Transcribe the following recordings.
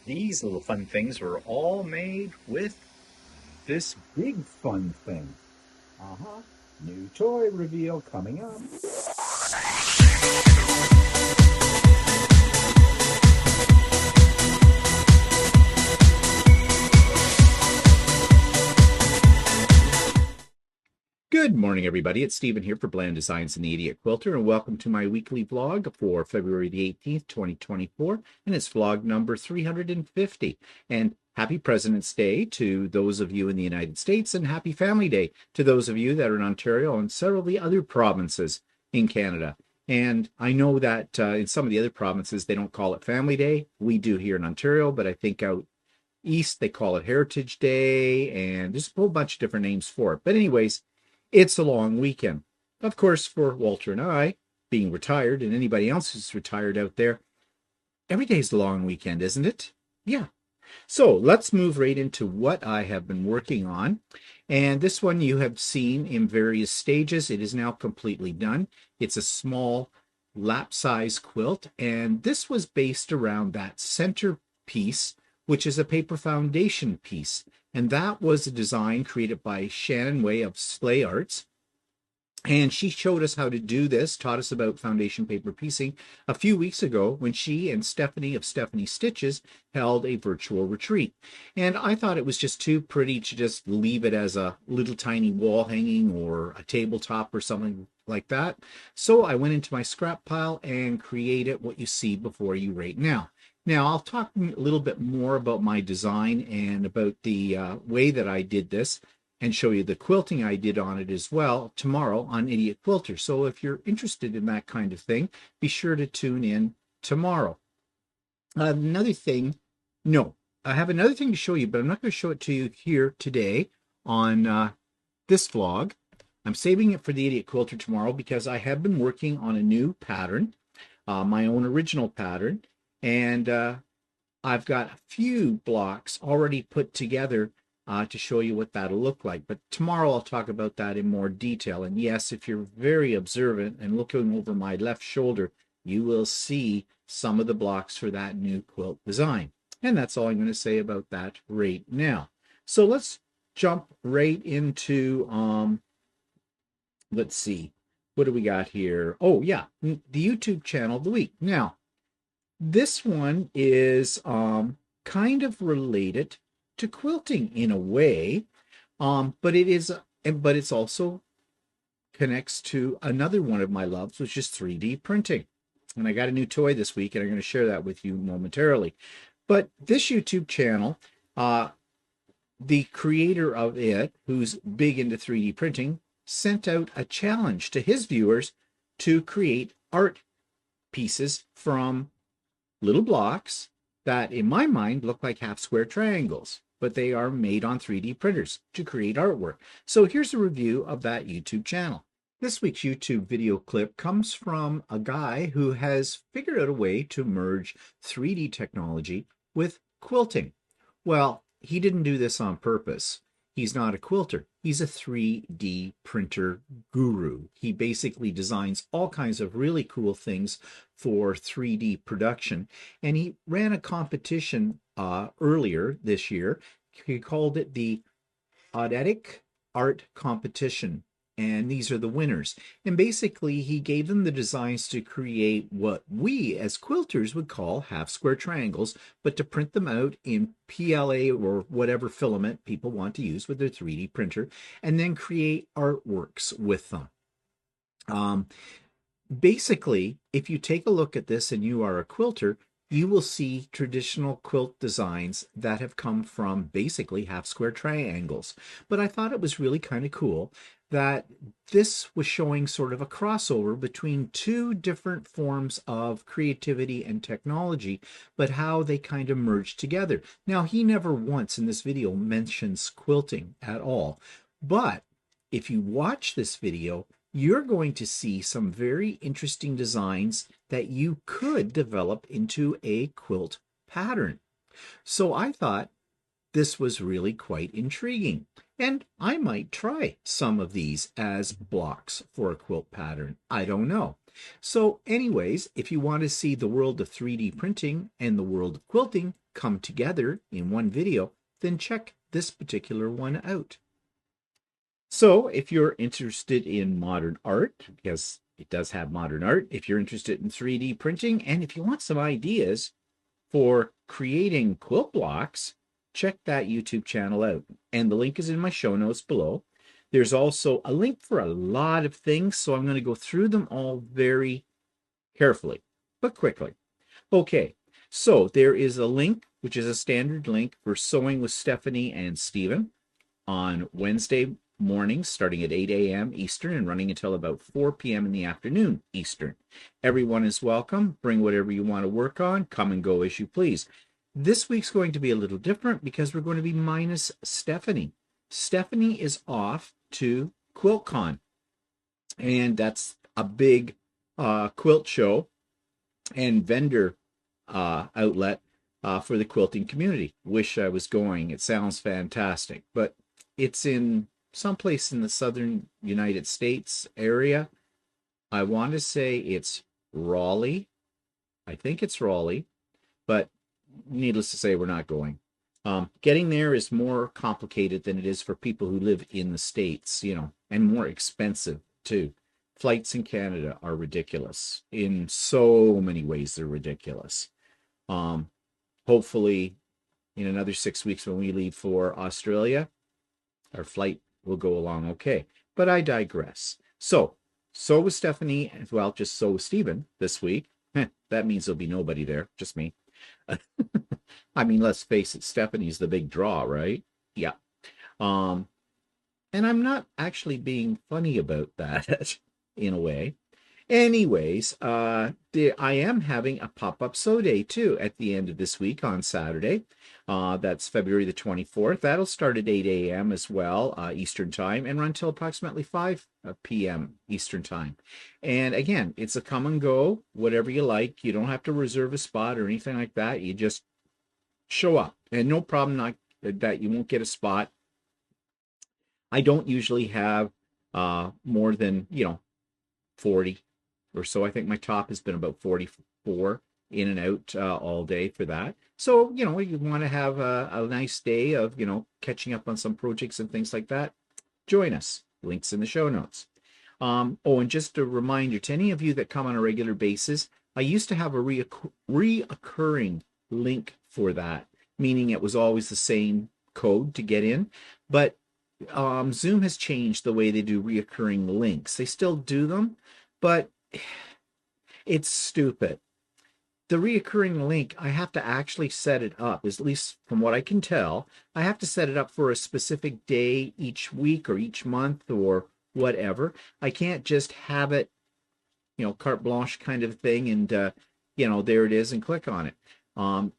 These little fun things were all made with this big fun thing. Uh-huh. New toy reveal coming up. Good morning, everybody. It's Stephen here for Bland Designs and the Idiot Quilter, and welcome to my weekly vlog for February the 18th, 2024, and it's vlog number 350. And happy President's Day to those of you in the United States, and happy Family Day to those of you that are in Ontario and several of the other provinces in Canada. And I know that in some of the other provinces, they don't call it Family Day. We do here in Ontario, but I think out east, they call it Heritage Day, and there's a whole bunch of different names for it. But anyways, it's a long weekend. Of course, for Walter and I, being retired, and anybody else who's retired out there, every day's a long weekend, isn't it? Yeah. So let's move right into what I have been working on. And this one you have seen in various stages. It is now completely done. It's a small lap size quilt, and this was based around that center piece, which is a paper foundation piece. And that was a design created by Shannon of Sleigh Arts. And she showed us how to do this, taught us about foundation paper piecing a few weeks ago when she and Stephanie of Stephanie Stitches held a virtual retreat. And I thought it was just too pretty to just leave it as a little tiny wall hanging or a tabletop or something like that. So I went into my scrap pile and created what you see before you right now. Now, I'll talk a little bit more about my design and about the way that I did this and show you the quilting I did on it as well tomorrow on Idiot Quilter. So if you're interested in that kind of thing, be sure to tune in tomorrow. Another thing, no, I have another thing to show you, but I'm not going to show it to you here today on this vlog. I'm saving it for the Idiot Quilter tomorrow because I have been working on a new pattern, my own original pattern, and I've got a few blocks already put together to show you what that'll look like. But tomorrow I'll talk about that in more detail. And yes, if you're very observant and looking over my left shoulder, you will see some of the blocks for that new quilt design. And that's all I'm going to say about that right now. So let's jump right into, let's see, what do we got here? Oh yeah, the YouTube channel of the week. Now, this one is kind of related to quilting in a way, but it's also connects to another one of my loves, which is 3D printing. And I got a new toy this week, and I'm going to share that with you momentarily. But this YouTube channel, the creator of it, who's big into 3D printing, sent out a challenge to his viewers to create art pieces from little blocks that, in my mind, look like half square triangles, but they are made on 3D printers to create artwork. So here's a review of that YouTube channel. This week's YouTube video clip comes from a guy who has figured out a way to merge 3D technology with quilting. Well, he didn't do this on purpose. He's not a quilter. He's a 3D printer guru. He basically designs all kinds of really cool things for 3D production. And he ran a competition earlier this year. He called it the Auxetic Art Competition. And these are the winners. And basically, he gave them the designs to create what we as quilters would call half square triangles, but to print them out in PLA or whatever filament people want to use with their 3D printer, and then create artworks with them. Basically, if you take a look at this and you are a quilter, you will see traditional quilt designs that have come from basically half square triangles. But I thought it was really kind of cool that this was showing sort of a crossover between two different forms of creativity and technology, but how they kind of merged together. Now, he never once in this video mentions quilting at all, but if you watch this video, you're going to see some very interesting designs that you could develop into a quilt pattern. So I thought this was really quite intriguing, and I might try some of these as blocks for a quilt pattern. I don't know. So anyways, if you want to see the world of 3D printing and the world of quilting come together in one video, then check this particular one out. So if you're interested in modern art, because it does have modern art, if you're interested in 3D printing, and if you want some ideas for creating quilt blocks, check that YouTube channel out. And the link is in my show notes below. There's also a link for a lot of things, so I'm going to go through them all very carefully, but quickly. Okay, so there is a link, which is a standard link for Sewing with Stephanie and Stephen on Wednesday mornings starting at 8 a.m. Eastern and running until about 4 p.m. in the afternoon Eastern. Everyone is welcome. Bring whatever you want to work on. Come and go as you please. This week's going to be a little different because we're going to be minus Stephanie. Stephanie is off to Quiltcon, and that's a big quilt show and vendor outlet for the quilting community. Wish I was going. It sounds fantastic, but it's in someplace in the southern United States area. I want to say it's Raleigh. I think it's Raleigh, but needless to say, we're not going. Getting there is more complicated than it is for people who live in the States, you know, and more expensive too. Flights in Canada are ridiculous. In so many ways, they're ridiculous. Hopefully, in another 6 weeks when we leave for Australia, our flight will go along okay. But I digress. So with Stephanie, well, just so with Stephen this week. That means there'll be nobody there, just me. I mean, let's face it, Stephanie's the big draw, right? Yeah. And I'm not actually being funny about that in a way. Anyways, I am having a pop-up sew day too at the end of this week on Saturday. That's February the 24th. That'll start at 8 a.m. as well, Eastern time, and run till approximately 5 p.m. Eastern time. And again, it's a come and go, whatever you like. You don't have to reserve a spot or anything like that. You just show up, and no problem not that you won't get a spot. I don't usually have more than, 40 or so. I think my top has been about 44 in and out all day for that. So, you want to have a nice day of, catching up on some projects and things like that. Join us. Links in the show notes. And just a reminder to any of you that come on a regular basis, I used to have a reoccurring link for that, meaning it was always the same code to get in. But Zoom has changed the way they do reoccurring links. They still do them, but it's stupid. The reoccurring link, I have to actually set it up, at least from what I can tell. I have to set it up for a specific day each week or each month or whatever. I can't just have it, carte blanche kind of thing and, there it is and click on it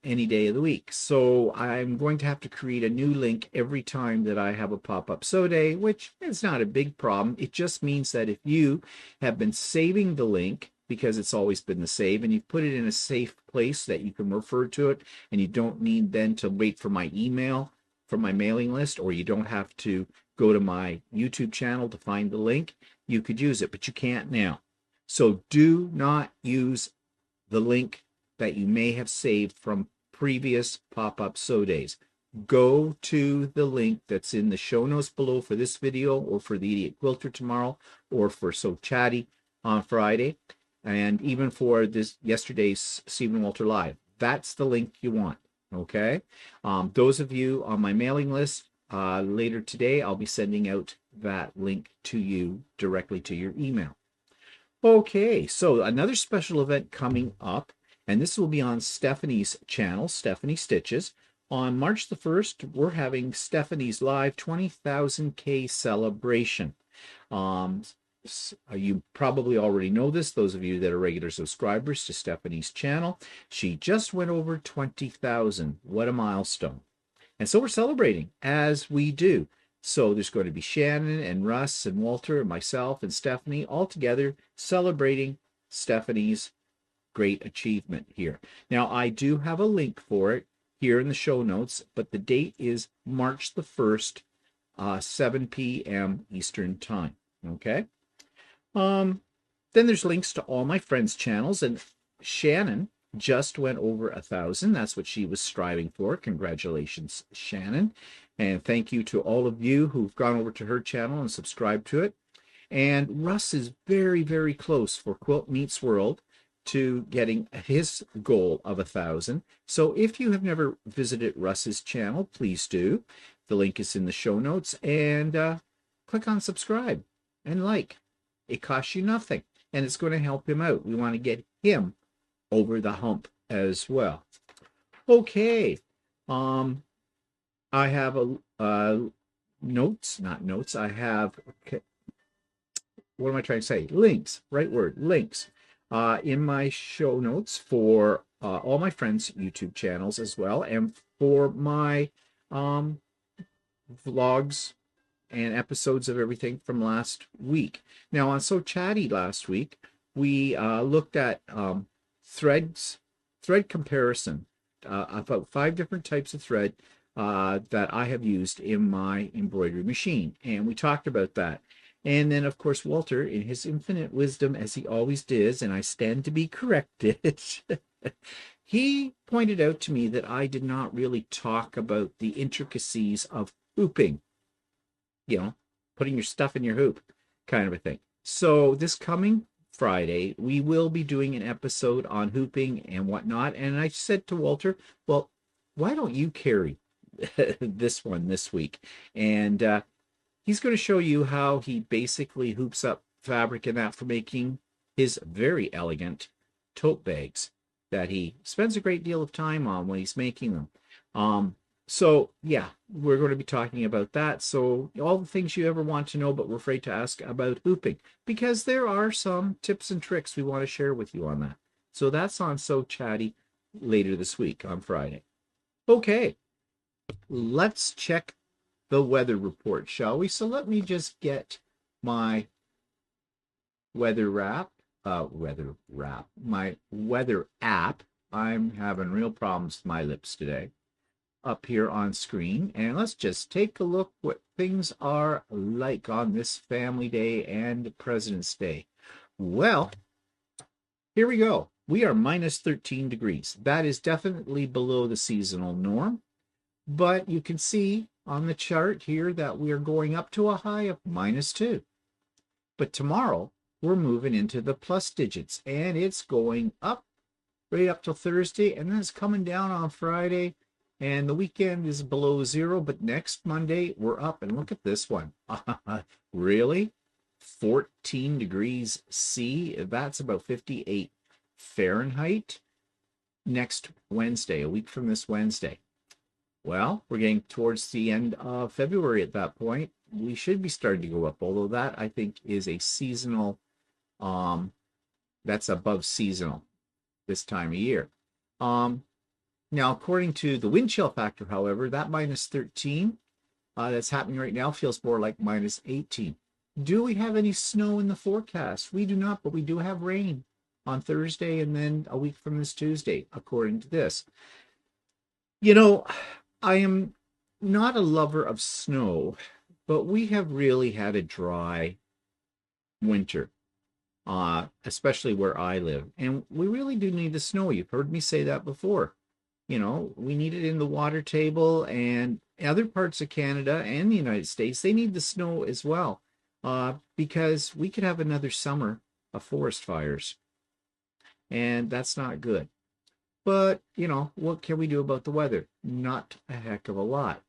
any day of the week. So I'm going to have to create a new link every time that I have a pop-up sew day, which is not a big problem. It just means that if you have been saving the link, because it's always been the save, and you've put it in a safe place that you can refer to it, and you don't need then to wait for my email from my mailing list, or you don't have to go to my YouTube channel to find the link, you could use it, but you can't now. So do not use the link that you may have saved from previous pop-up sew days. Go to the link that's in the show notes below for this video, or for the Idiot Quilter tomorrow, or for So Chatty on Friday, and even for yesterday's Stephen Walter Live. That's the link you want, okay? Those of you on my mailing list, later today, I'll be sending out that link to you directly to your email. Okay, so another special event coming up, and this will be on Stephanie's channel, Stephanie Stitches. On March the 1st, we're having Stephanie's live 20,000K celebration. You probably already know this, those of you that are regular subscribers to Stephanie's channel. She just went over 20,000. What a milestone. And so we're celebrating, as we do. So there's going to be Shannon and Russ and Walter and myself and Stephanie all together celebrating Stephanie's great achievement here. Now, I do have a link for it here in the show notes, but the date is March the 1st, 7 p.m. Eastern Time. Okay? Then there's links to all my friends' channels, and Shannon just went over 1,000. That's what she was striving for. Congratulations, Shannon. And thank you to all of you who've gone over to her channel and subscribed to it. And Russ is very, very close for Quilt Meets World to getting his goal of 1,000. So if you have never visited Russ's channel, please do. The link is in the show notes. And click on subscribe and like. It costs you nothing, and it's going to help him out. We want to get him over the hump as well. Okay. I have not notes. I have, okay, what am I trying to say? Links, right word, links, in my show notes for all my friends' YouTube channels as well, and for my vlogs and episodes of everything from last week. Now, on So Chatty last week, we looked at thread comparison, about 5 different types of thread that I have used in my embroidery machine, and we talked about that. And then, of course, Walter, in his infinite wisdom, as he always does, and I stand to be corrected, he pointed out to me that I did not really talk about the intricacies of hooping. You know, putting your stuff in your hoop, kind of a thing. So this coming Friday, we will be doing an episode on hooping and whatnot. And I said to Walter, well, why don't you carry this one this week? And he's going to show you how he basically hoops up fabric and that for making his very elegant tote bags that he spends a great deal of time on when he's making them. So, yeah, we're going to be talking about that. So, all the things you ever want to know but we're afraid to ask about hooping, because there are some tips and tricks we want to share with you on that. So, that's on So Chatty later this week on Friday. Okay, let's check the weather report, shall we? So, let me just get my my weather app. I'm having real problems with my lips today. Up here on screen, and let's just take a look what things are like on this Family Day and President's Day. Well, here we go. We are minus 13 degrees. That is definitely below the seasonal norm, but you can see on the chart here that we are going up to a high of -2. But tomorrow we're moving into the plus digits, and it's going up right up till Thursday, and then it's coming down on Friday. And the weekend is below 0, but next Monday we're up. And look at this one. Really? 14 degrees C? That's about 58 Fahrenheit. Next Wednesday, a week from this Wednesday. Well, we're getting towards the end of February at that point. We should be starting to go up, although that, I think, is a seasonal, that's above seasonal this time of year. Now, according to the wind chill factor, however, that -13 that's happening right now feels more like -18. Do we have any snow in the forecast? We do not, but we do have rain on Thursday and then a week from this Tuesday, according to this. You know, I am not a lover of snow, but we have really had a dry winter, especially where I live. And we really do need the snow. You've heard me say that before. You know, we need it in the water table, and other parts of Canada and the United States, they need the snow as well, because we could have another summer of forest fires, and that's not good. But, you know, what can we do about the weather? Not a heck of a lot.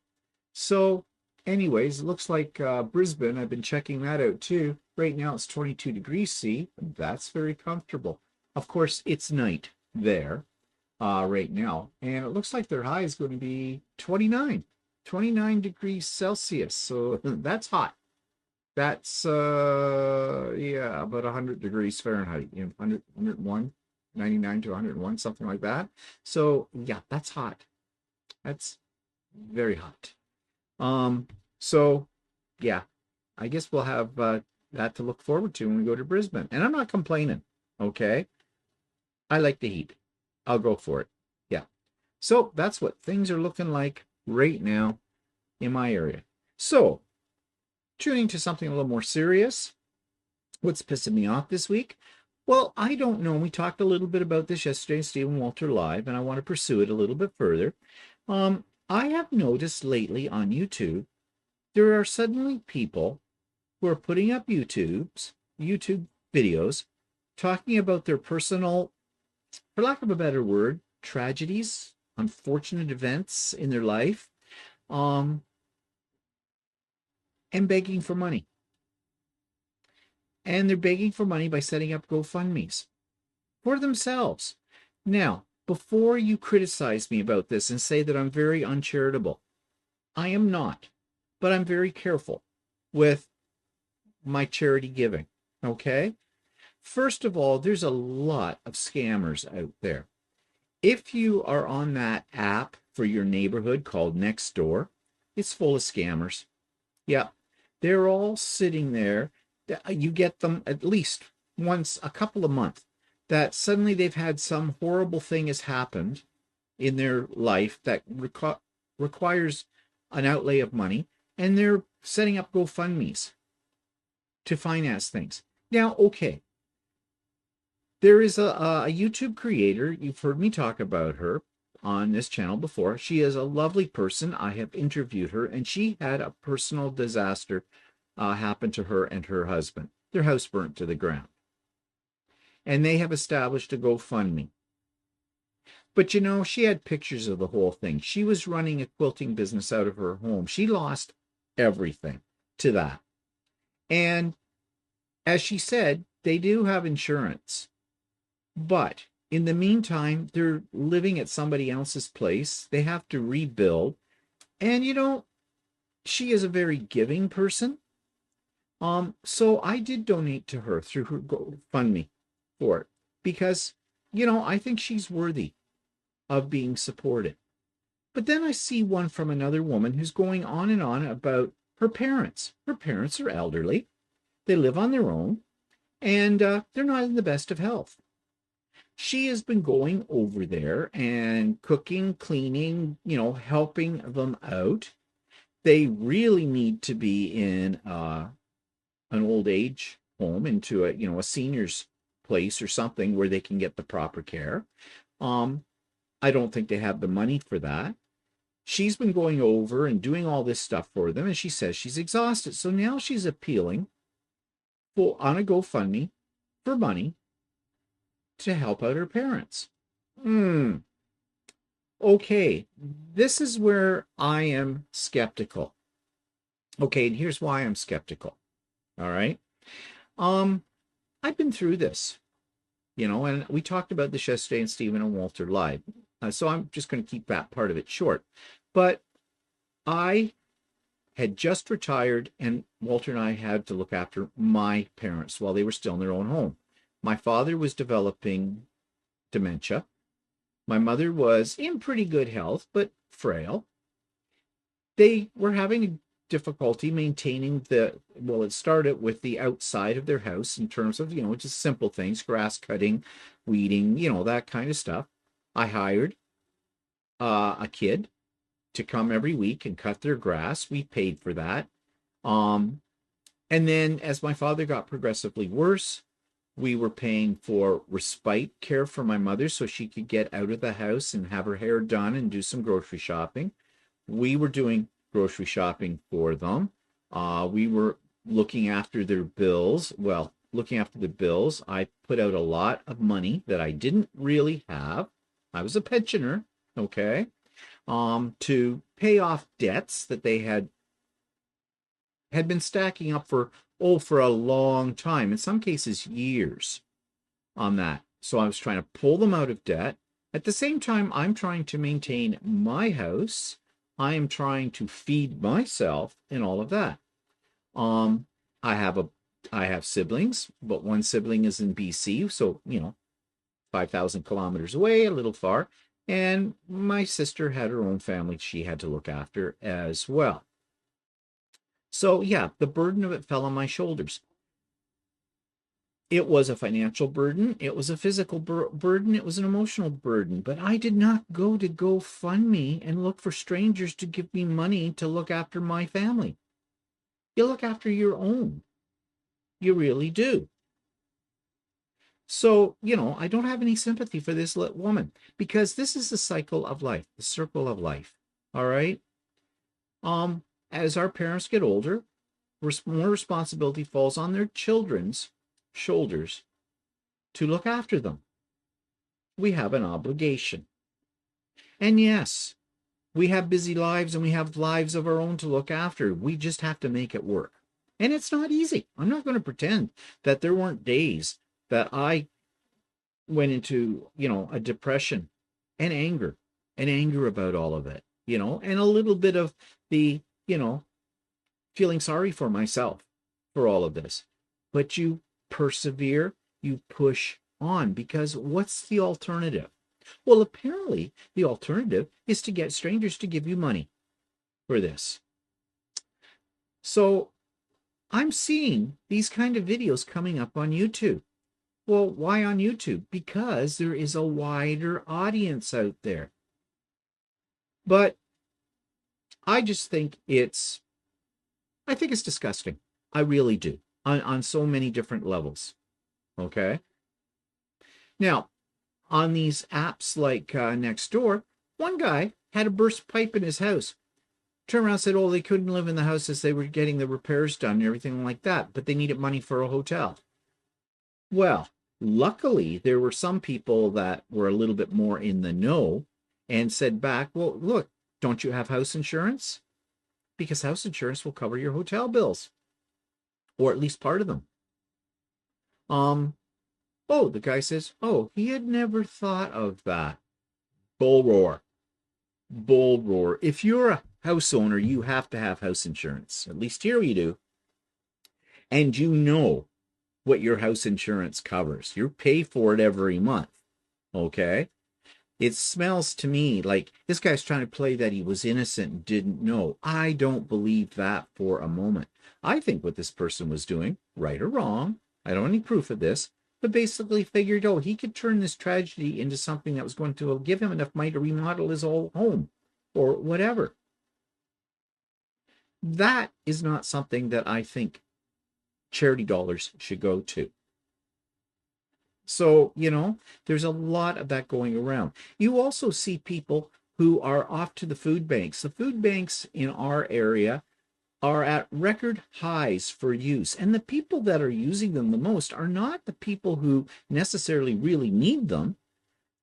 So, anyways, it looks like Brisbane, I've been checking that out too. Right now it's 22 degrees C, and that's very comfortable. Of course, it's night there. Right now, and it looks like their high is going to be 29 degrees Celsius, so that's hot. That's yeah, about 100 degrees Fahrenheit, 101, 99 to 101, something like that. So yeah, that's hot. That's very hot. So yeah, I guess we'll have that to look forward to when we go to Brisbane, and I'm not complaining. Okay, I like the heat. I'll go for it. Yeah. So that's what things are looking like right now in my area. So, tuning to something a little more serious, What's pissing me off this week? Well, I don't know. We talked a little bit about this yesterday in Stephen Walter Live, and I want to pursue it a little bit further. I have noticed lately on YouTube, there are suddenly people who are putting up YouTube videos talking about their personal, for lack of a better word, tragedies, unfortunate events in their life, and begging for money. And they're begging for money by setting up GoFundMes for themselves. Now, before you criticize me about this and say that I'm very uncharitable, I am not, but I'm very careful with my charity giving, okay? First of all, there's a lot of scammers out there. If you are on that app for your neighborhood called Nextdoor, it's full of scammers. Yeah, they're all sitting there. You get them at least once a couple of months that suddenly they've had some horrible thing has happened in their life that requires an outlay of money, and they're setting up GoFundMes to finance things. Now, okay, there is a YouTube creator. You've heard me talk about her on this channel before. She is a lovely person. I have interviewed her, and she had a personal disaster happen to her and her husband. Their house burnt to the ground. And they have established a GoFundMe. But you know, she had pictures of the whole thing. She was running a quilting business out of her home. She lost everything to that. And as she said, they do have insurance. But in the meantime, they're living at somebody else's place. They have to rebuild. And you know, she is a very giving person. So I did donate to her through her GoFundMe for it because, you know, I think she's worthy of being supported. But then I see one from another woman who's going on and on about her parents. Her parents are elderly. They live on their own, and they're not in the best of health. She has been going over there and cooking, cleaning, you know, helping them out. They really need to be in an old age home, into a, you know, a senior's place or something where they can get the proper care. I don't think they have the money for that. She's been going over and doing all this stuff for them, and she says she's exhausted. So now she's appealing on a GoFundMe for money to help out her parents. Okay, this is where I am skeptical. Okay, and here's why I'm skeptical. All right. I've been through this, you know, and we talked about this yesterday in Stephen and Walter Live. So I'm just going to keep that part of it short. But I had just retired, and Walter and I had to look after my parents while they were still in their own home. My father was developing dementia. My mother was in pretty good health, but frail. They were having difficulty maintaining well, it started with the outside of their house in terms of, you know, just simple things, grass cutting, weeding, you know, that kind of stuff. I hired a kid to come every week and cut their grass. We paid for that. And then as my father got progressively worse, we were paying for respite care for my mother so she could get out of the house and have her hair done and do some grocery shopping. We were doing grocery shopping for them. We were looking after their bills. Well, looking after the bills, I put out a lot of money that I didn't really have. I was a pensioner, okay, to pay off debts that they had been stacking up for a long time, in some cases years on that. So I was trying to pull them out of debt. At the same time, I'm trying to maintain my house. I am trying to feed myself and all of that. I have siblings, but one sibling is in BC, so, you know, 5,000 kilometers away, a little far. And my sister had her own family she had to look after as well. So yeah, the burden of it fell on my shoulders. It was a financial burden. It was a physical burden. It was an emotional burden. But I did not go to GoFundMe and look for strangers to give me money to look after my family. You look after your own. You really do. So, I don't have any sympathy for this woman because this is the cycle of life, the circle of life. All right. As our parents get older, more responsibility falls on their children's shoulders to look after them. We have an obligation. And yes, we have busy lives and we have lives of our own to look after. We just have to make it work. And it's not easy. I'm not going to pretend that there weren't days that I went into, a depression and anger about all of it, and a little bit of the, feeling sorry for myself for all of this. But you persevere, you push on, because what's the alternative? Well, apparently the alternative is to get strangers to give you money for this. So I'm seeing these kind of videos coming up on YouTube. Well, why on YouTube? Because there is a wider audience out there. But I just think it's disgusting. I really do. On so many different levels. Okay? Now, on these apps like Nextdoor, one guy had a burst pipe in his house. Turned around and said, they couldn't live in the house as they were getting the repairs done and everything like that, but they needed money for a hotel. Well, luckily, there were some people that were a little bit more in the know and said back, well, look, don't you have house insurance? Because house insurance will cover your hotel bills, or at least part of them. The guy says, he had never thought of that. Bull roar. Bull roar. If you're a house owner, you have to have house insurance. At least here you do. And you know what your house insurance covers. You pay for it every month. Okay? It smells to me like this guy's trying to play that he was innocent and didn't know. I don't believe that for a moment. I think what this person was doing, right or wrong, I don't have any proof of this, but basically figured, he could turn this tragedy into something that was going to give him enough money to remodel his whole home or whatever. That is not something that I think charity dollars should go to. So, there's a lot of that going around. You also see people who are off to the food banks. The food banks in our area are at record highs for use. And the people that are using them the most are not the people who necessarily really need them.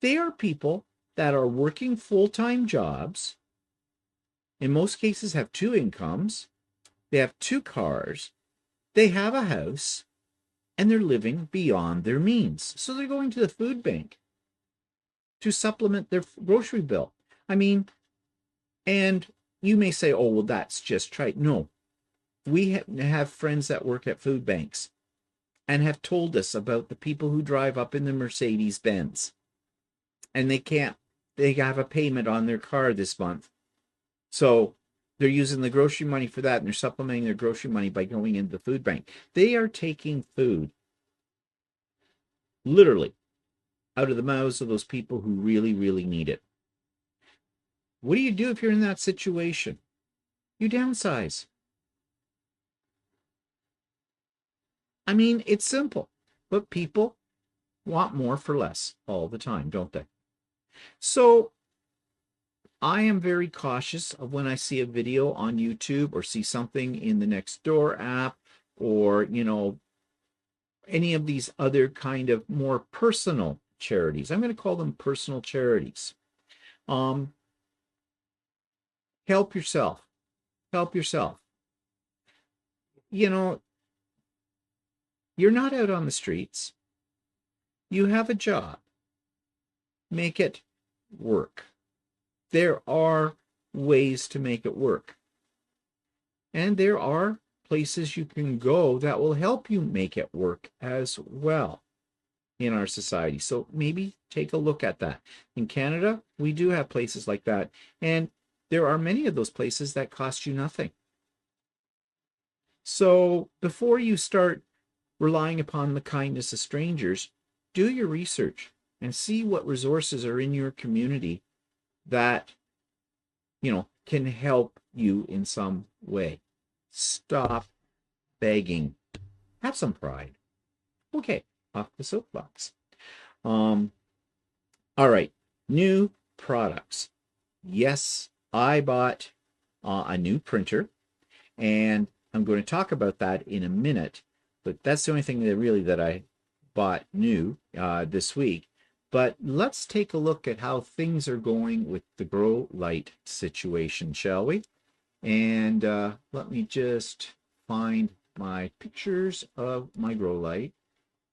They are people that are working full-time jobs, in most cases have 2 incomes, they have 2 cars, they have a house, and they're living beyond their means. So they're going to the food bank to supplement their grocery bill. And you may say, that's just trite. No, we have friends that work at food banks and have told us about the people who drive up in the Mercedes Benz and they have a payment on their car this month. So they're using the grocery money for that, and they're supplementing their grocery money by going into the food bank. They are taking food literally out of the mouths of those people who really, really need it. What do you do if you're in that situation? You downsize. It's simple, but people want more for less all the time, don't they? So I am very cautious of when I see a video on YouTube or see something in the Nextdoor app or, any of these other kind of more personal charities. I'm going to call them personal charities. Help yourself. Help yourself. You're not out on the streets. You have a job. Make it work. There are ways to make it work. And there are places you can go that will help you make it work as well in our society. So maybe take a look at that. In Canada, we do have places like that. And there are many of those places that cost you nothing. So before you start relying upon the kindness of strangers, do your research and see what resources are in your community that, can help you in some way. Stop begging. Have some pride. Okay, off the soapbox. All right, new products. Yes, I bought a new printer, and I'm going to talk about that in a minute. But that's the only thing that I bought new this week. But let's take a look at how things are going with the grow light situation, shall we? And let me just find my pictures of my grow light.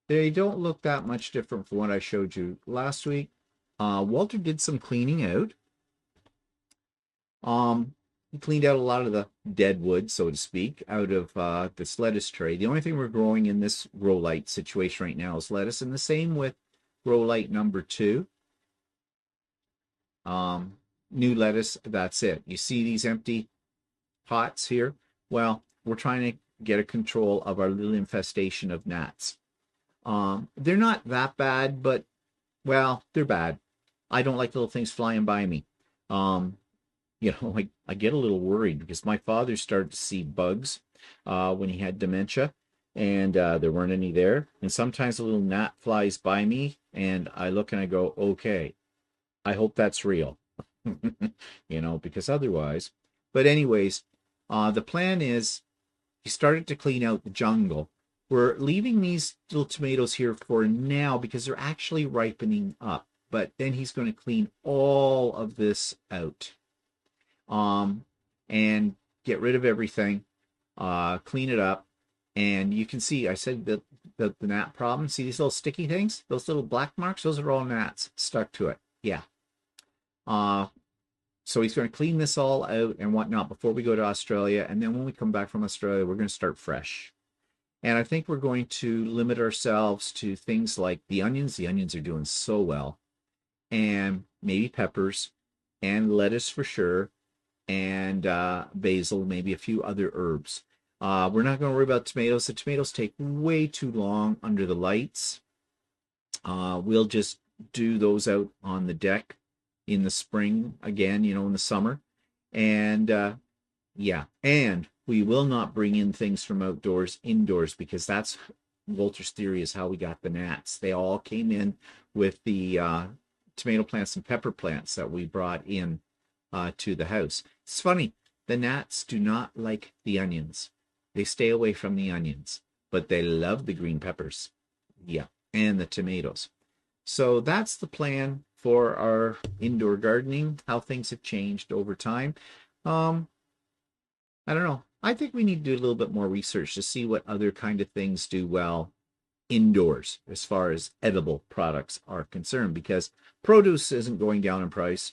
They don't look that much different from what I showed you last week. Walter did some cleaning out. He cleaned out a lot of the dead wood, so to speak, out of this lettuce tray. The only thing we're growing in this grow light situation right now is lettuce, and the same with grow light number 2. New lettuce, that's it. You see these empty pots here? Well, we're trying to get a control of our little infestation of gnats. They're not that bad, but, well, they're bad. I don't like little things flying by me. I get a little worried because my father started to see bugs when he had dementia, and there weren't any there. And sometimes a little gnat flies by me, and I look and I go, okay, I hope that's real, because otherwise. But anyways, the plan is he started to clean out the jungle. We're leaving these little tomatoes here for now because they're actually ripening up. But then he's going to clean all of this out. And get rid of everything, clean it up. And you can see, I said that the gnat problem, see these little sticky things, those little black marks, those are all gnats stuck to it. Yeah. So he's going to clean this all out and whatnot before we go to Australia. And then when we come back from Australia, we're going to start fresh. And I think we're going to limit ourselves to things like the onions. The onions are doing so well. And maybe peppers and lettuce for sure. And basil, maybe a few other herbs. We're not going to worry about tomatoes. The tomatoes take way too long under the lights. We'll just do those out on the deck in the spring again, in the summer. And yeah, and we will not bring in things from outdoors indoors because that's Walter's theory is how we got the gnats. They all came in with the tomato plants and pepper plants that we brought in to the house. It's funny, the gnats do not like the onions. They stay away from the onions, but they love the green peppers. Yeah, and the tomatoes. So that's the plan for our indoor gardening, how things have changed over time. I don't know. I think we need to do a little bit more research to see what other kind of things do well indoors as far as edible products are concerned, because produce isn't going down in price.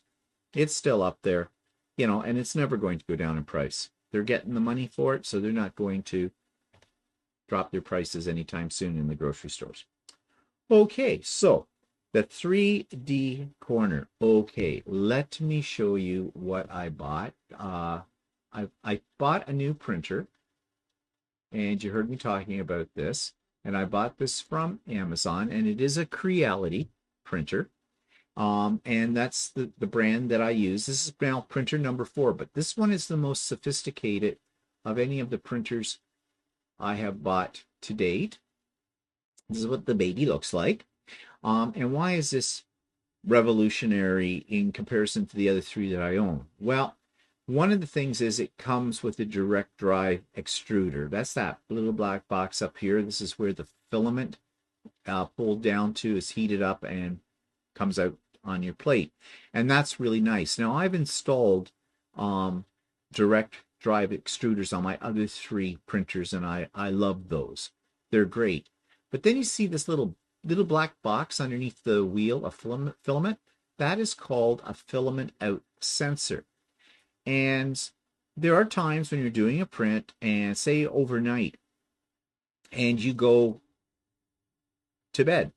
It's still up there, and it's never going to go down in price. They're getting the money for it, so they're not going to drop their prices anytime soon in the grocery stores. Okay, so the 3D corner. Okay, let me show you what I bought. I bought a new printer, and you heard me talking about this. And I bought this from Amazon, and it is a Creality printer. And that's the brand that I use. This is now printer number 4, but this one is the most sophisticated of any of the printers I have bought to date. This is what the baby looks like. And why is this revolutionary in comparison to the other 3 that I own? Well, one of the things is it comes with a direct drive extruder. That's that little black box up here. This is where the filament pulled down to is heated up and comes out on your plate. And that's really nice. Now, I've installed direct drive extruders on my other 3 printers, and I love those. They're great. But then you see this little black box underneath the wheel, a filament. That is called a filament out sensor. And there are times when you're doing a print, and say overnight, and you go to bed.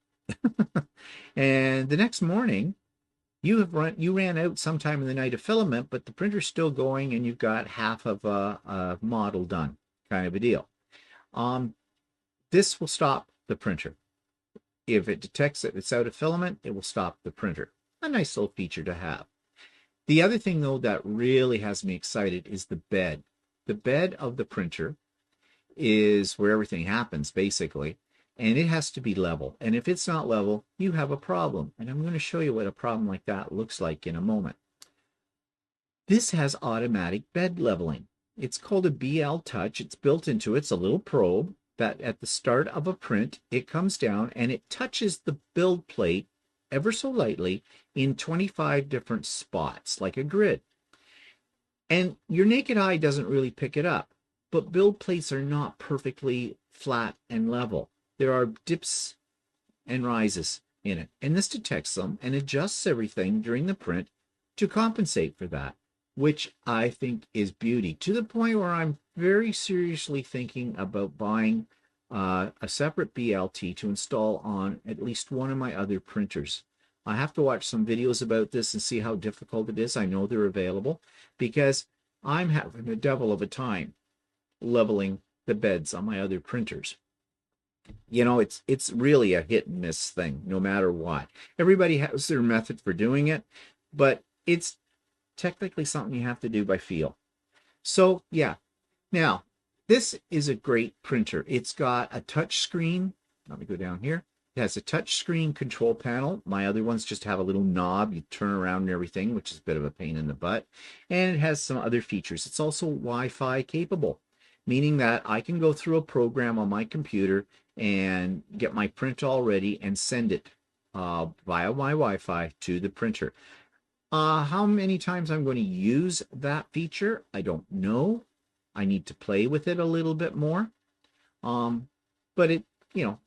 And the next morning, you ran out sometime in the night of filament, but the printer's still going, and you've got half of a model done, kind of a deal. This will stop the printer. If it detects that it's out of filament, it will stop the printer. A nice little feature to have. The other thing, though, that really has me excited is the bed. The bed of the printer is where everything happens, basically. and it has to be level. And if it's not level, you have a problem. And I'm going to show you what a problem like that looks like in a moment. This has automatic bed leveling. It's called a BL Touch. It's built into it. It's a little probe that at the start of a print, it comes down and it touches the build plate ever so lightly in 25 different spots, like a grid. And your naked eye doesn't really pick it up, but build plates are not perfectly flat and level. There are dips and rises in it, and this detects them and adjusts everything during the print to compensate for that, which I think is beauty, to the point where I'm very seriously thinking about buying a separate BLT to install on at least one of my other printers. I have to watch some videos about this and see how difficult it is. I know they're available because I'm having a devil of a time leveling the beds on my other printers. You know, it's really a hit and miss thing, no matter what. Everybody has their method for doing it, but it's technically something you have to do by feel. So yeah, now this is a great printer. It's got a touch screen. Let me go down here. It has a touch screen control panel. My other ones just have a little knob you turn around and everything, which is a bit of a pain in the butt. And it has some other features. It's also Wi-Fi capable, meaning that I can go through a program on my computer and get my print all ready and send it via my Wi-Fi to the printer. How many times I'm going to use that feature, I don't know. I need to play with it a little bit more. But it, you know,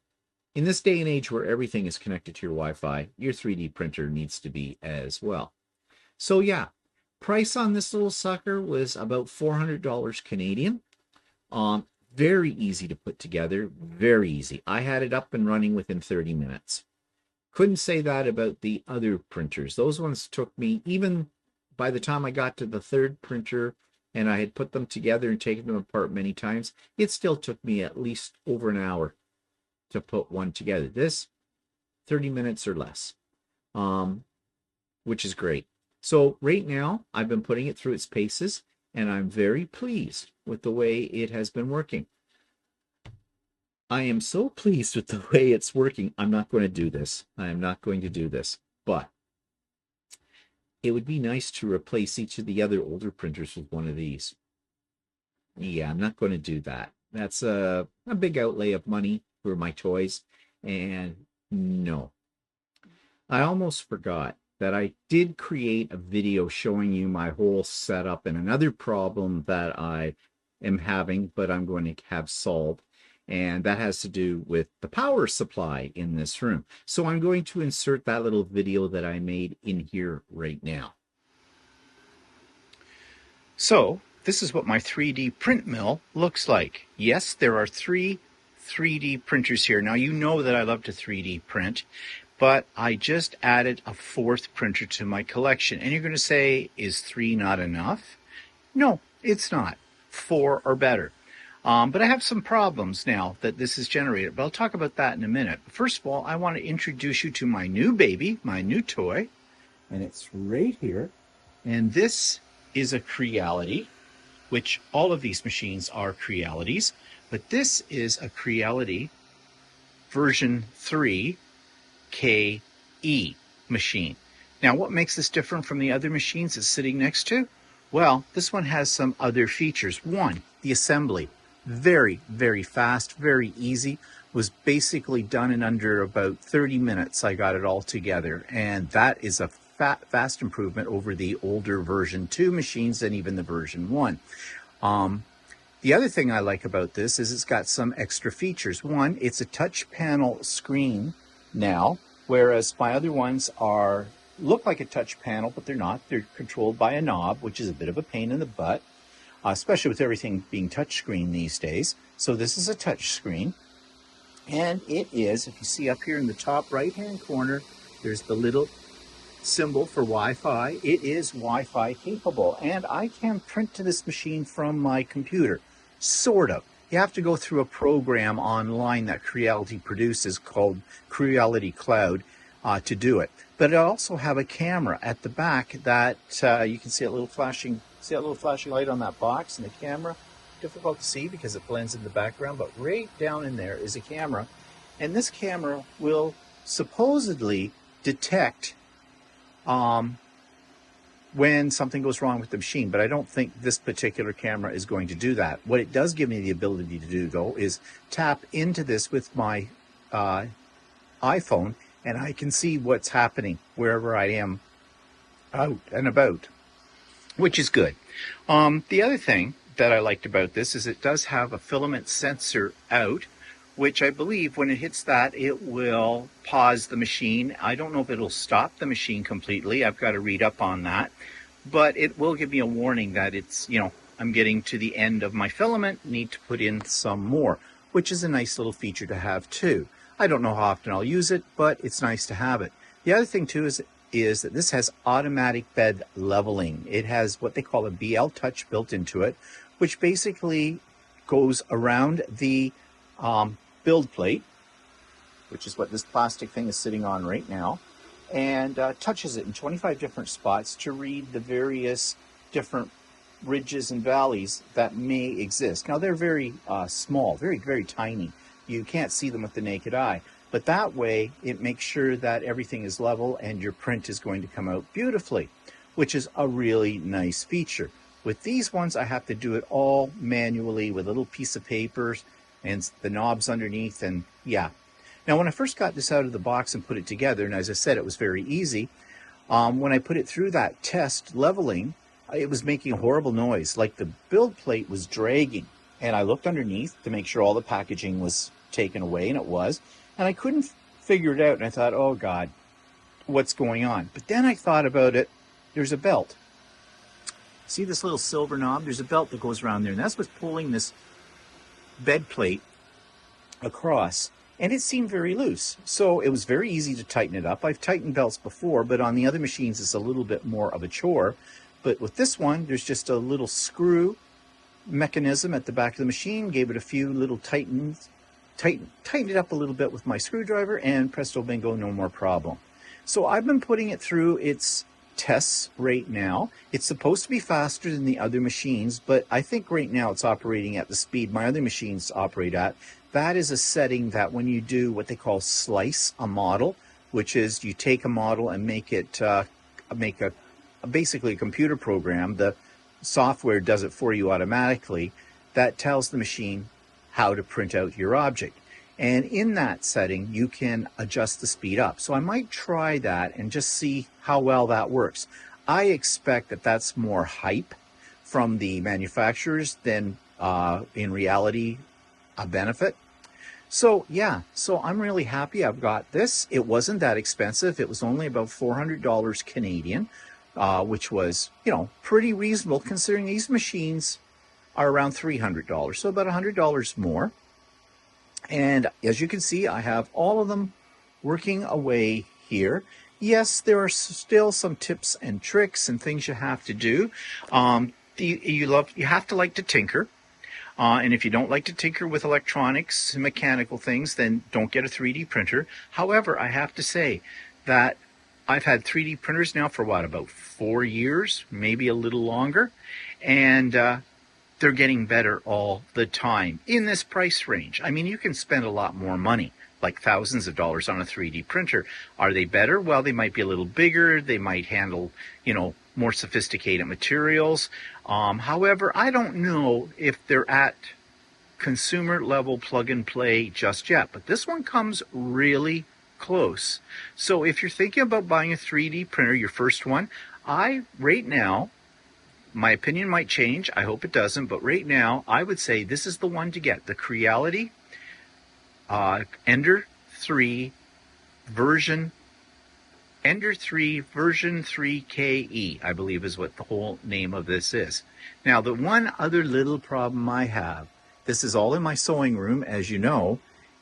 in this day and age where everything is connected to your Wi-Fi, your 3D printer needs to be as well. So yeah, price on this little sucker was about $400 Canadian. Very easy to put together, very easy. I had it up and running within 30 minutes. Couldn't say that about the other printers. Those ones took me, even by the time I got to the third printer and I had put them together and taken them apart many times, it still took me at least over an hour to put one together. This, 30 minutes or less, which is great. So right now, I've been putting it through its paces, and I'm very pleased with the way it has been working. I am so pleased with the way it's working. I'm not going to do this. I am not going to do this. But it would be nice to replace each of the other older printers with one of these. Yeah, I'm not going to do that. That's a big outlay of money for my toys. And no. I almost forgot that I did create a video showing you my whole setup and another problem that I am having, but I'm going to have solved. And that has to do with the power supply in this room. So I'm going to insert that little video that I made in here right now. So this is what my 3D print mill looks like. Yes, there are 3 3D printers here. Now you know that I love to 3D print, but I just added a 4th printer to my collection. And you're going to say, is 3 not enough? No, it's not. 4 or better. But I have some problems now that this is generated, but I'll talk about that in a minute. First of all, I want to introduce you to my new baby, my new toy, and it's right here. And this is a Creality, which all of these machines are Crealities, but this is a Creality version 3 KE machine. Now, what makes this different from the other machines it's sitting next to? Well, this one has some other features. One, the assembly. Very, very fast, very easy. Was basically done in under about 30 minutes. I got it all together, and that is a fast improvement over the older version 2 machines and even the version 1. The other thing I like about this is it's got some extra features. One, it's a touch panel screen now, whereas my other ones look like a touch panel, but they're not. They're controlled by a knob, which is a bit of a pain in the butt. Especially with everything being touchscreen these days. So this is a touch screen, and it is, if you see up here in the top right-hand corner, there's the little symbol for Wi-Fi. It is Wi-Fi capable, and I can print to this machine from my computer, sort of. You have to go through a program online that Creality produces called Creality Cloud to do it. But I also have a camera at the back that you can see a little flashing. See that little flashing light on that box and the camera? Difficult to see because it blends in the background, but right down in there is a camera. And this camera will supposedly detect when something goes wrong with the machine, but I don't think this particular camera is going to do that. What it does give me the ability to do, though, is tap into this with my iPhone, and I can see what's happening wherever I am out and about, which is good. The other thing that I liked about this is it does have a filament sensor out, which I believe when it hits that, it will pause the machine. I don't know if it'll stop the machine completely. I've got to read up on that. But it will give me a warning that it's, I'm getting to the end of my filament, need to put in some more, which is a nice little feature to have too. I don't know how often I'll use it, but it's nice to have it. The other thing too is that this has automatic bed leveling. It has what they call a BL Touch built into it, which basically goes around the build plate, which is what this plastic thing is sitting on right now, and touches it in 25 different spots to read the various different ridges and valleys that may exist. Now they're very small, very, very tiny. You can't see them with the naked eye, but that way it makes sure that everything is level and your print is going to come out beautifully, which is a really nice feature. With these ones, I have to do it all manually with a little piece of paper and the knobs underneath, and yeah. Now, when I first got this out of the box and put it together, and as I said, it was very easy, when I put it through that test leveling, it was making a horrible noise, like the build plate was dragging. And I looked underneath to make sure all the packaging was taken away, and it was. And I couldn't figure it out, and I thought, oh God, what's going on? But then I thought about it. There's a belt. See this little silver knob? There's a belt that goes around there, and that's what's pulling this bed plate across, and it seemed very loose, so it was very easy to tighten it up. I've tightened belts before, but on the other machines it's a little bit more of a chore. But with this one, there's just a little screw mechanism at the back of the machine. Gave it a few little tightened it up a little bit with my screwdriver, and presto bingo, no more problem. So I've been putting it through its tests right now. It's supposed to be faster than the other machines, but I think right now it's operating at the speed my other machines operate at. That is a setting that when you do what they call slice a model, which is you take a model and make it basically a computer program. The software does it for you automatically. That tells the machine how to print out your object. And in that setting, you can adjust the speed up. So I might try that and just see how well that works. I expect that that's more hype from the manufacturers than in reality a benefit. So yeah, so I'm really happy I've got this. It wasn't that expensive. It was only about $400 Canadian, which was, pretty reasonable considering these machines are around $300. So about $100 more. And as you can see, I have all of them working away here. Yes, there are still some tips and tricks and things you have to do. You have to like to tinker. And if you don't like to tinker with electronics and mechanical things, then don't get a 3D printer. However, I have to say that I've had 3D printers now for about 4 years, maybe a little longer. And they're getting better all the time in this price range. I mean, you can spend a lot more money, like thousands of dollars on a 3D printer. Are they better? Well, they might be a little bigger. They might handle, more sophisticated materials. However, I don't know if they're at consumer level plug and play just yet, but this one comes really close. So if you're thinking about buying a 3D printer, your first one, right now, my opinion might change. I hope it doesn't. But right now, I would say this is the one to get. The Creality Ender 3 version 3 KE, I believe is what the whole name of this is. Now, the one other little problem I have, this is all in my sewing room, as you know,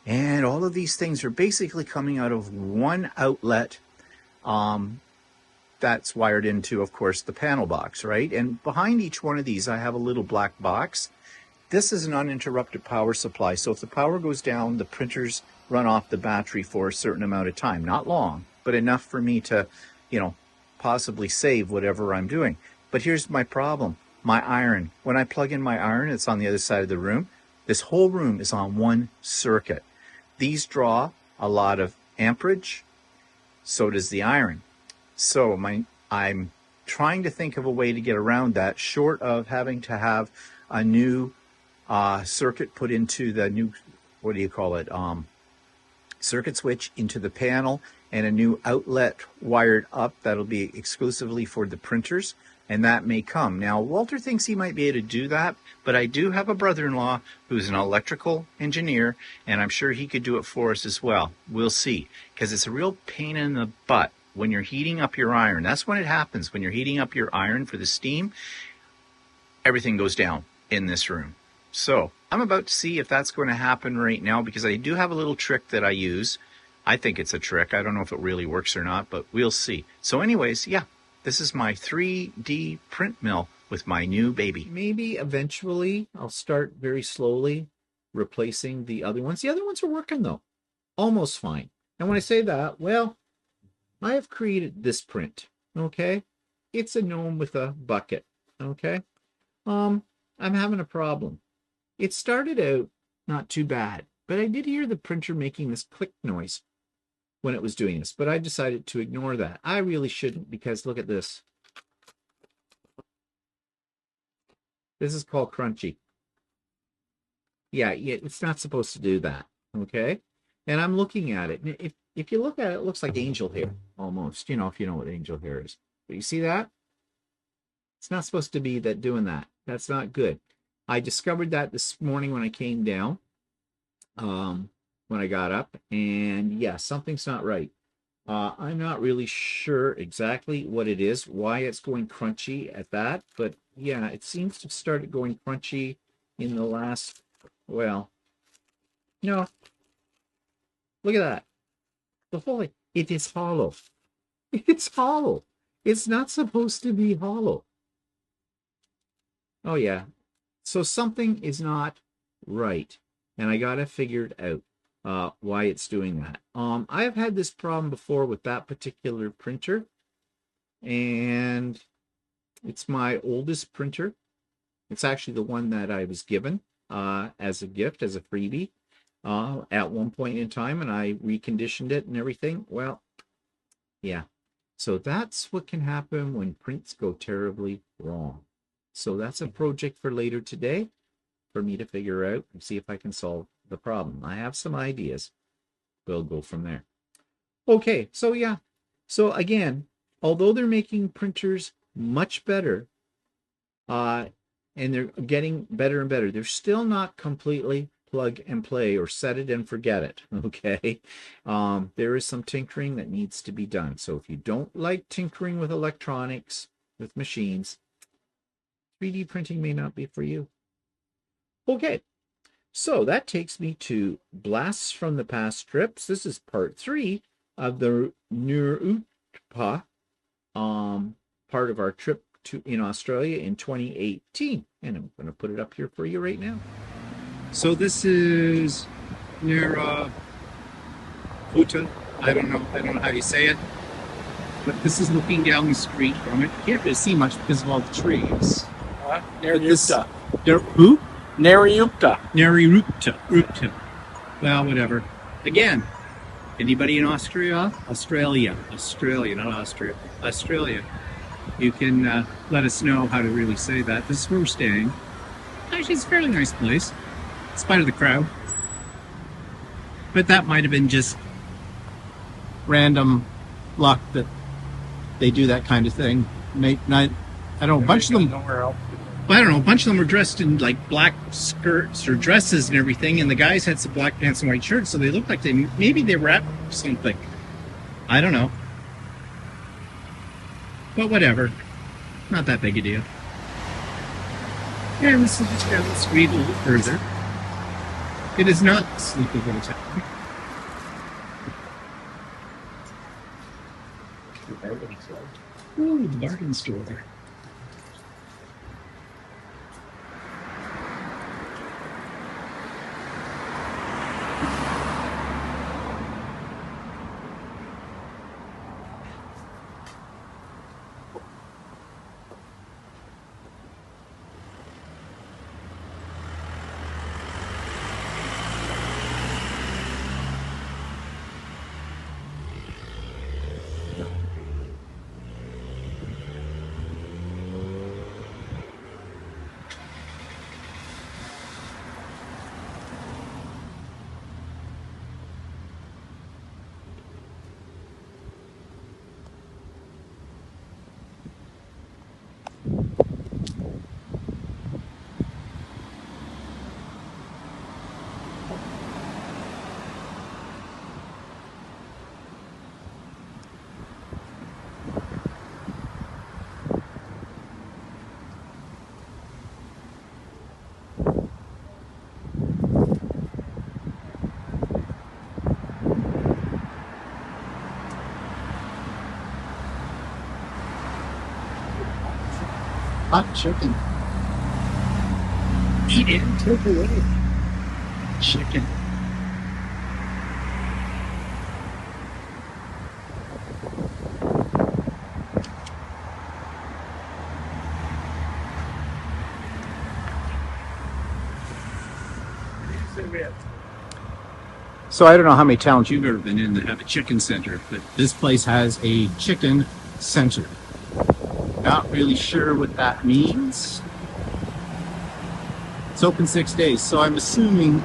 and all of these things are basically coming out of one outlet that's wired into, of course, the panel box, right? And behind each one of these, I have a little black box. This is an uninterrupted power supply. So if the power goes down, the printers run off the battery for a certain amount of time. Not long, but enough for me to, possibly save whatever I'm doing. But here's my problem. My iron. When I plug in my iron, it's on the other side of the room. This whole room is on one circuit. these draw a lot of amperage. So does the iron. So I'm trying to think of a way to get around that, short of having to have a new circuit put into the new, what do you call it, circuit switch into the panel, and a new outlet wired up that'll be exclusively for the printers, and that may come. Now, Walter thinks he might be able to do that, but I do have a brother-in-law who's an electrical engineer, and I'm sure he could do it for us as well. We'll see, because it's a real pain in the butt when you're heating up your iron. That's when it happens. When you're heating up your iron for the steam, everything goes down in this room. So I'm about to see if that's going to happen right now, because I do have a little trick that I use. I think it's a trick. I don't know if it really works or not, but we'll see. So anyways, yeah, this is my 3D print mill with my new baby. Maybe eventually I'll start very slowly replacing the other ones. The other ones are working though, almost fine. And when I say that, well, I have created this print, okay? It's a gnome with a bucket, okay? I'm having a problem. It started out not too bad, but I did hear the printer making this click noise when it was doing this, but I decided to ignore that. I really shouldn't, because look at this. This is called crunchy. Yeah, it's not supposed to do that, okay? And I'm looking at it. If you look at it, it looks like angel hair, almost, you know, if you know what angel hair is. But you see that? It's not supposed to be that doing that. That's not good. I discovered that this morning when I came down, when I got up, and yeah, something's not right. I'm not really sure exactly what it is, why it's going crunchy at that, but yeah, it seems to have started going crunchy in the last, well, no, look at that. The whole thing, it is hollow. It's hollow. It's not supposed to be hollow. Oh yeah. So something is not right, and I got it figured out why it's doing that. I have had this problem before with that particular printer, and it's my oldest printer. It's actually the one that I was given as a gift, as a freebie at one point in time, and I reconditioned it and everything. Well, yeah. So that's what can happen when prints go terribly wrong. So that's a project for later today for me to figure out and see if I can solve the problem. I have some ideas. We'll go from there. Okay, so yeah. So again, although they're making printers much better, and they're getting better and better, they're still not completely plug and play or set it and forget it, okay? There is some tinkering that needs to be done. So if you don't like tinkering with electronics, with machines, 3D printing may not be for you. Okay, so that takes me to Blasts from the Past strips. This is part 3 of the Nurutpa, part of our trip in Australia in 2018. And I'm going to put it up here for you right now. So this is near Quilter. I don't know how you say it. But this is looking down the street from it. You can't really see much because of all the trees. Nariupta. Who? Nariupta. Nariupta. Well, whatever. Again, anybody in Australia, not Austria. Australia. You can let us know how to really say that. This is where we're staying. Actually, it's a fairly nice place, in spite of the crowd. But that might have been just random luck that they do that kind of thing. I don't know, a bunch of them. Well, I don't know, a bunch of them were dressed in like black skirts or dresses and everything, and the guys had some black pants and white shirts, so they looked like maybe they were at something. I don't know. But whatever. Not that big a deal. And this is just down the street a little further. It is not the Sleepy Hotel. Ooh, the bargain store. hot chicken. Eat it and take away. Chicken. So I don't know how many towns you've ever been in that have a chicken center, but this place has a chicken center. Not really sure what that means. It's open 6 days, so I'm assuming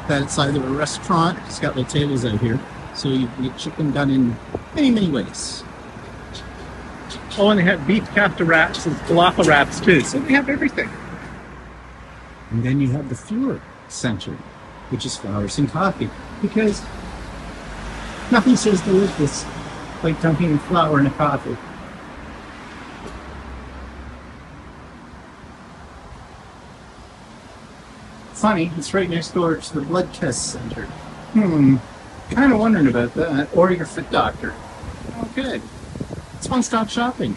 that it's either a restaurant. It's got little tables out here, so you can get chicken done in many, many ways. Oh, and they have beef kafta wraps and falafel wraps too, so they have everything. And then you have the Fleur Center, which is flowers and coffee, because nothing says delicious like dunking a flour in a coffee. Funny, it's right next door to the blood test center. Kind of wondering about that. Or your fit doctor. Oh, good. It's one-stop shopping.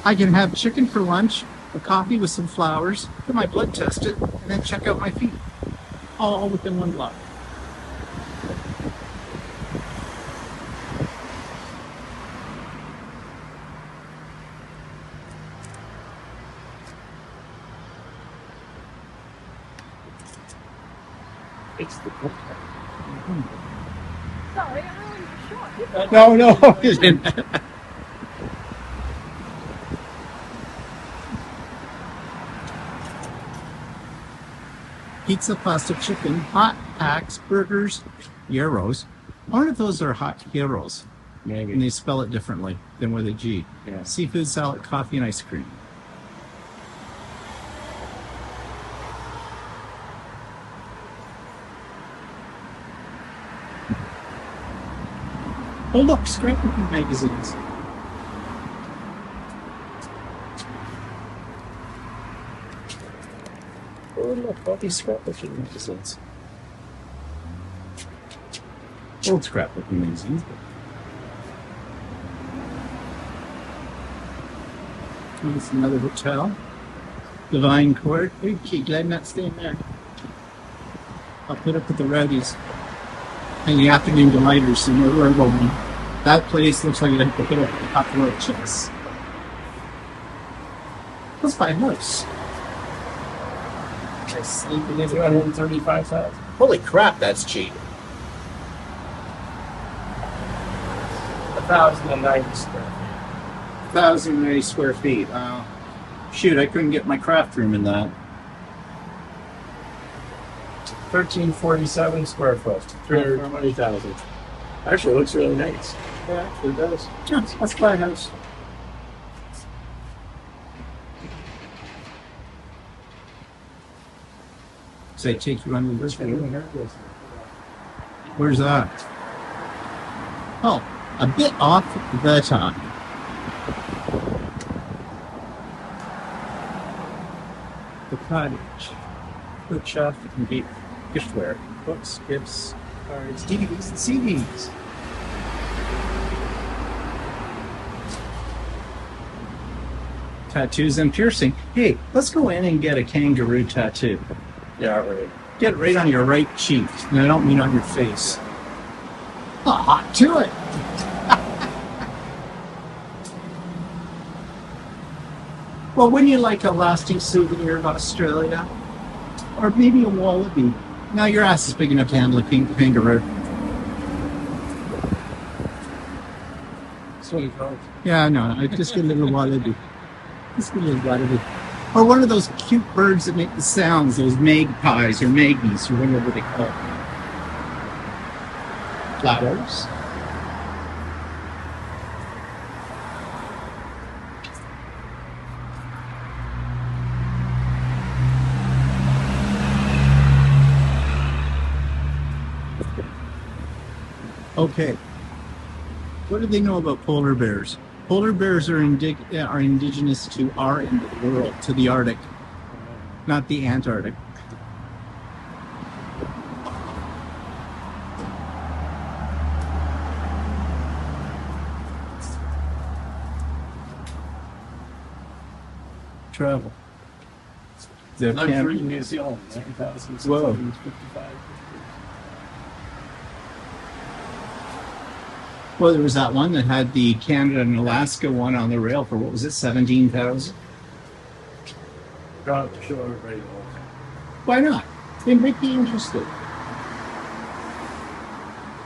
I can have chicken for lunch, a coffee with some flowers, get my blood tested, and then check out my feet. All within one block. It's the book. Sorry, I'm really short. No. Pizza, pasta, chicken, hot packs, burgers, gyros. I wonder if those are hot gyros. Maybe. And they spell it differently than with a G. Yeah. Seafood, salad, coffee, and ice cream. Oh look, scrapbooking magazines. Oh, look, all these scrapbooking magazines. Old scrapbooking magazines. Here's another hotel. Divine Court. Okay, glad I'm not staying there. I'll put up with the rowdies and the afternoon delighters and we're going. That place looks like you'd have to hit up the top row chicks. Let's buy a house. I sleep in 235,000. Holy crap, that's cheap. 1,090 square feet. 1,080 square feet. Shoot, I couldn't get my craft room in that. 1,347 square foot. 320,000. Actually, it looks really nice. Yeah, actually it does. Yeah, let's buy a house. Say, take you under this one. Where's that? Oh, a bit off the top. The cottage. Bookshelf and giftware. Books, gifts, cards, DVDs, and CDs. Tattoos and piercing. Hey, let's go in and get a kangaroo tattoo. Yeah, right. Get it right on your right cheek, and I don't mean on your face. Hot to it. Well, wouldn't you like a lasting souvenir of Australia? Or maybe a wallaby? Now your ass is big enough to handle a kangaroo. That's what he calls. Yeah, no, I just get a little wallaby. Just get a little wallaby. Or one of those cute birds that make the sounds, those magpies or maggies or whatever they call them. Flowers. Okay. What do they know about polar bears? Polar bears are indigenous to our end of the world, to the Arctic, not the Antarctic. travel? The Luxury New Zealand, 9,655. Well, there was that one that had the Canada and Alaska one on the rail for, what was it, 17,000? Got to show everybody. Why not? They might be interested.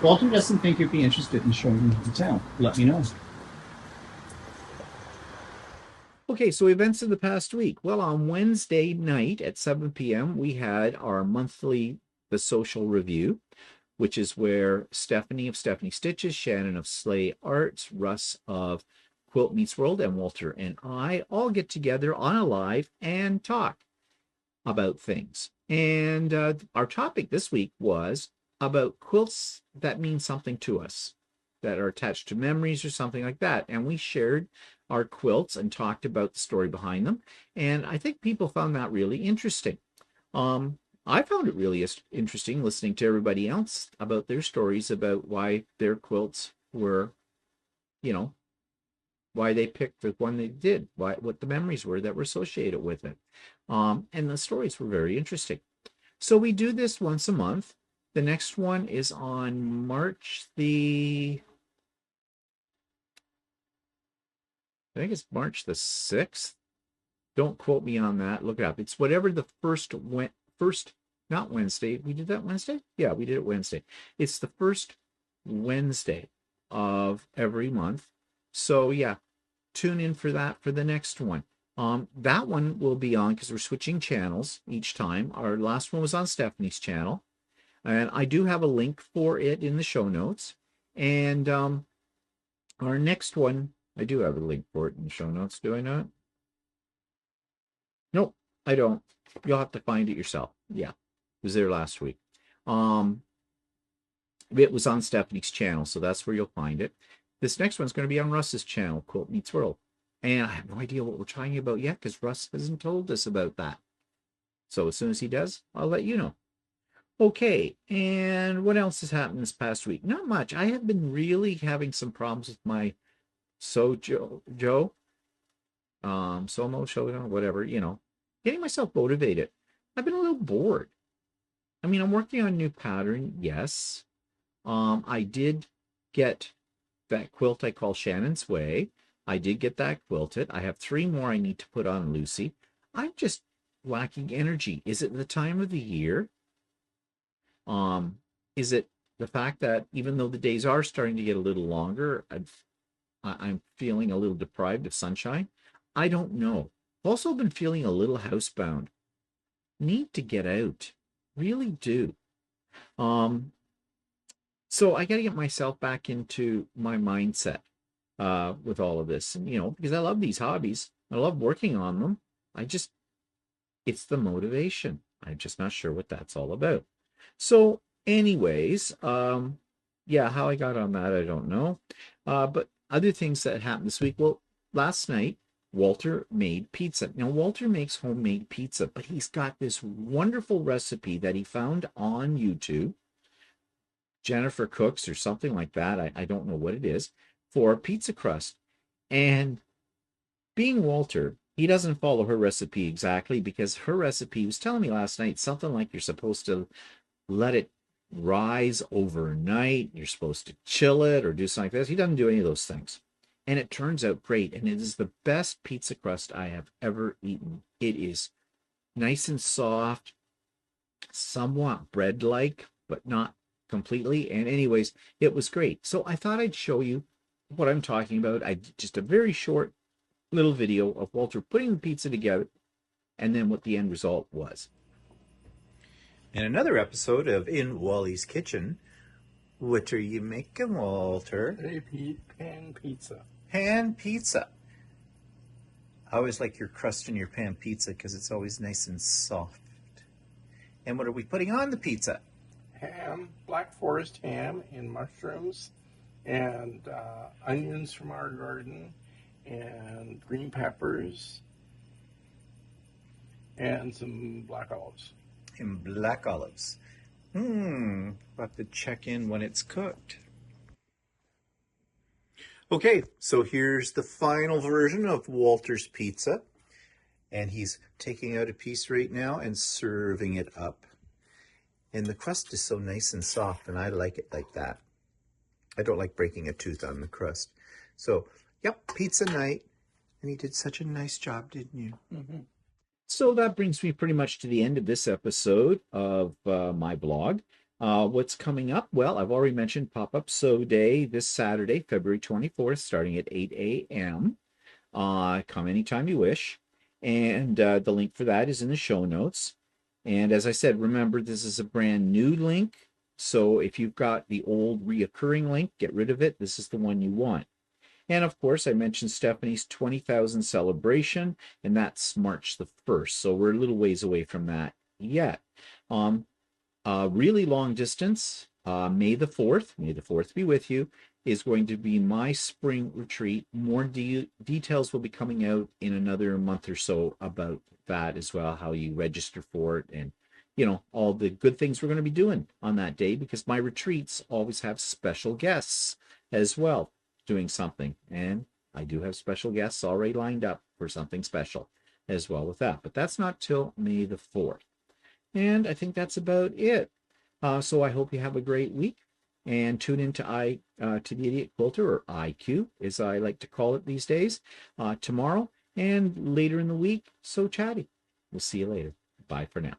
Walter doesn't think you'd be interested in showing them the town. Let me know. Okay, so events of the past week. Well, on Wednesday night at 7 p.m., we had our monthly The Social Review, which is where Stephanie of Stephanie Stitches, Shannon of Slay Arts, Russ of Quilt Meets World, and Walter and I all get together on a live and talk about things. And our topic this week was about quilts that mean something to us, that are attached to memories or something like that. And we shared our quilts and talked about the story behind them. And I think people found that really interesting. I found it really interesting listening to everybody else about their stories about why their quilts were, you know, why they picked the one they did, what the memories were that were associated with it. And the stories were very interesting. So we do this once a month. The next one is on March I think it's March the 6th. Don't quote me on that. Look it up. It's whatever the first, not Wednesday. We did that Wednesday? Yeah, we did it Wednesday. It's the first Wednesday of every month. So yeah, tune in for that for the next one. That one will be on because we're switching channels each time. Our last one was on Stephanie's channel. And I do have a link for it in the show notes. And our next one, I do have a link for it in the show notes, do I not? Nope, I don't. You'll have to find it yourself. Yeah, it was there last week. It was on Stephanie's channel, so that's where you'll find it. This next one's going to be on Russ's channel, Quilt Meets World. And I have no idea what we're talking about yet because Russ hasn't told us about that. So as soon as he does, I'll let you know. Okay, and what else has happened this past week? Not much. I have been really having some problems with my Somo Showdown, whatever, getting myself motivated. I've been a little bored. I mean, I'm working on a new pattern, yes. I did get that quilt I call Shannon's Way. I did get that quilted. I have 3 more I need to put on Lucy. I'm just lacking energy. Is it the time of the year? Is it the fact that even though the days are starting to get a little longer, I'm feeling a little deprived of sunshine? I don't know. I've also been feeling a little housebound. Need to get out. Really do. So I got to get myself back into my mindset with all of this. And, because I love these hobbies. I love working on them. It's the motivation. I'm just not sure what that's all about. So anyways, yeah, how I got on that, I don't know. But other things that happened this week. Well, last night, Walter made pizza. Now, Walter makes homemade pizza, but he's got this wonderful recipe that he found on YouTube. Jennifer Cooks or something like that. I don't know what it is, for pizza crust. And being Walter, he doesn't follow her recipe exactly because her recipe, he was telling me last night, something like you're supposed to let it rise overnight. You're supposed to chill it or do something like this. He doesn't do any of those things. And it turns out great. And it is the best pizza crust I have ever eaten. It is nice and soft, somewhat bread-like, but not completely. And anyways, it was great. So I thought I'd show you what I'm talking about. Just a very short little video of Walter putting the pizza together and then what the end result was. In another episode of In Wally's Kitchen, what are you making, Walter? Pan pizza. Pan pizza. I always like your crust in your pan pizza because it's always nice and soft. And what are we putting on the pizza? Ham, Black Forest ham and mushrooms and onions from our garden and green peppers and some black olives. And black olives. We'll have to check in when it's cooked. Okay, so here's the final version of Walter's pizza. And he's taking out a piece right now and serving it up. And the crust is so nice and soft, and I like it like that. I don't like breaking a tooth on the crust. So, yep, pizza night. And he did such a nice job, didn't you? Mm-hmm. So that brings me pretty much to the end of this episode of my blog. What's coming up? Well, I've already mentioned Up SOD Day this Saturday, February 24th, starting at 8 a.m. Come anytime you wish. And the link for that is in the show notes. And as I said, remember, this is a brand new link. So if you've got the old reoccurring link, get rid of it. This is the one you want. And of course, I mentioned Stephanie's 20,000 celebration, and that's March the 1st. So we're a little ways away from that yet. Really long distance, May the 4th, may the 4th be with you, is going to be my spring retreat. More details will be coming out in another month or so about that as well, how you register for it, and you know, all the good things we're going to be doing on that day, because my retreats always have special guests as well doing something, and I do have special guests already lined up for something special as well with that, but that's not till May the 4th. And I think that's about it. So I hope you have a great week, and tune into to the Idiot Quilter, or IQ as I like to call it these days, tomorrow and later in the week. So Chatty. We'll see you later. Bye for now.